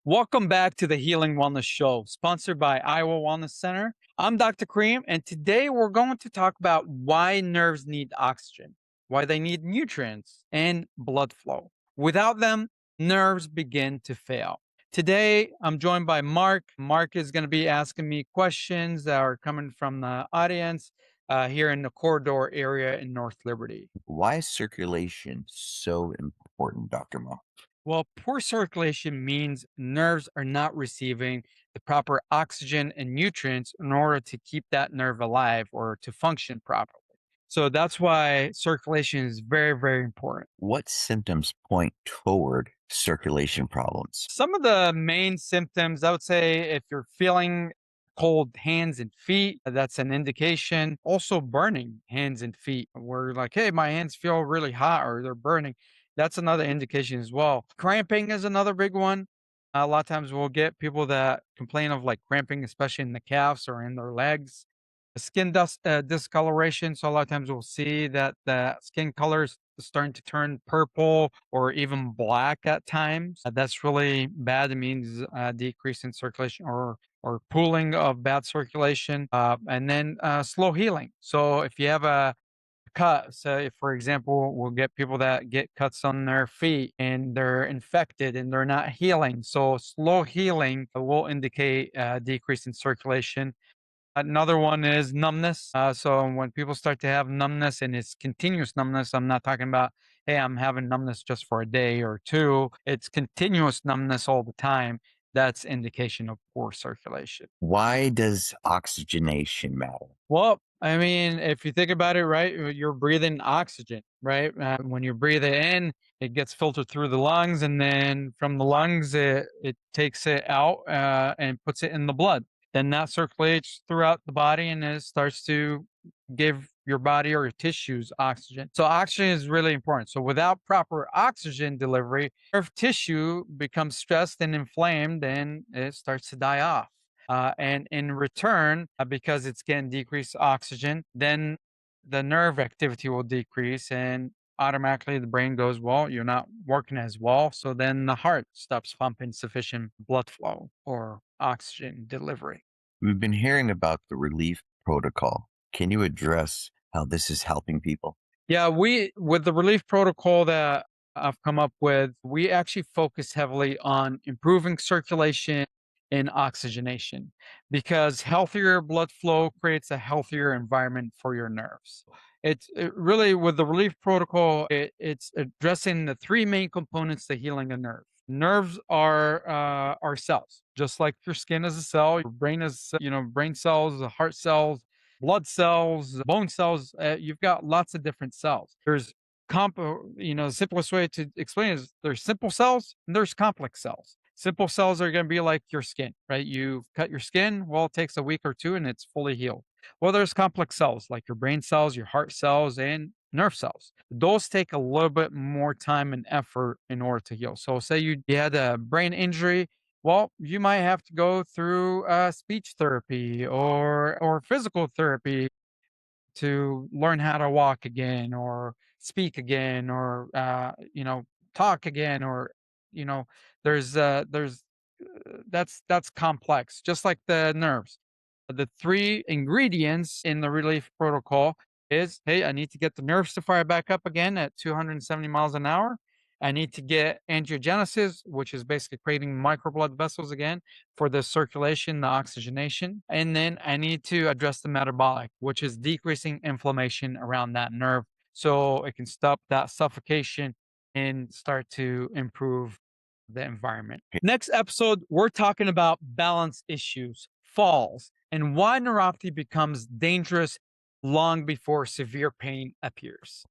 Welcome back to the Healing Wellness Show, sponsored by Iowa Wellness Center. I'm Dr. Kareem, and today we're going to talk about why nerves need oxygen, why they need nutrients and blood flow. Without them, nerves begin to fail. Today, I'm joined by Mark. Mark is going to be asking me questions that are coming from the audience here in the corridor area in North Liberty. Why is circulation so important, Dr. Mo? Well, poor circulation means nerves are not receiving the proper oxygen and nutrients in order to keep that nerve alive or to function properly. So that's why circulation is very, very important. What symptoms point toward circulation problems? Some of the main symptoms, I would say, if you're feeling cold hands and feet, that's an indication. Also, burning hands and feet, where you're like, hey, my hands feel really hot or they're burning. That's another indication as well. Cramping is another big one. A lot of times we'll get people that complain of like cramping, especially in the calves or in their legs. Skin discoloration. So a lot of times we'll see that the skin color is starting to turn purple or even black at times. That's really bad. It means decrease in circulation or pooling of bad circulation, and then slow healing. So if you have a cut, say for example, we'll get people that get cuts on their feet and they're infected and they're not healing. So slow healing will indicate decrease in circulation. Another one is numbness. So when people start to have numbness and it's continuous numbness, I'm not talking about, hey, I'm having numbness just for a day or two. It's continuous numbness all the time. That's indication of poor circulation. Why does oxygenation matter? Well, I mean, if you think about it, right, you're breathing oxygen, right? When you breathe it in, it gets filtered through the lungs, and then from the lungs, it takes it out and puts it in the blood. Then that circulates throughout the body, and it starts to give your body or your tissues oxygen. So oxygen is really important. So without proper oxygen delivery, nerve tissue becomes stressed and inflamed, and it starts to die off. And in return, because it's getting decreased oxygen, then the nerve activity will decrease and automatically the brain goes, well, you're not working as well. So then the heart stops pumping sufficient blood flow or oxygen delivery. We've been hearing about the relief protocol. Can you address how this is helping people? Yeah, with the relief protocol that I've come up with, we actually focus heavily on improving circulation and oxygenation because healthier blood flow creates a healthier environment for your nerves. Really with the relief protocol, it's addressing the three main components to healing a nerve. Nerves are cells, just like your skin is a cell, your brain is brain cells, the heart cells, blood cells, bone cells. You've got lots of different cells. There's the simplest way to explain is there's simple cells and there's complex cells. Simple cells are going to be like your skin, right? You cut your skin, well, it takes a week or two and it's fully healed. Well, there's complex cells like your brain cells, your heart cells, and nerve cells. Those take a little bit more time and effort in order to heal. So, say you had a brain injury, well, you might have to go through speech therapy or physical therapy to learn how to walk again or speak again or talk again or you know there's that's complex, just like the nerves. The three ingredients in the relief protocol is, hey, I need to get the nerves to fire back up again at 270 miles an hour. I need to get angiogenesis, which is basically creating micro blood vessels again for the circulation, the oxygenation. And then I need to address the metabolic, which is decreasing inflammation around that nerve so it can stop that suffocation and start to improve the environment. Next episode, we're talking about balance issues, falls, and why neuropathy becomes dangerous long before severe pain appears.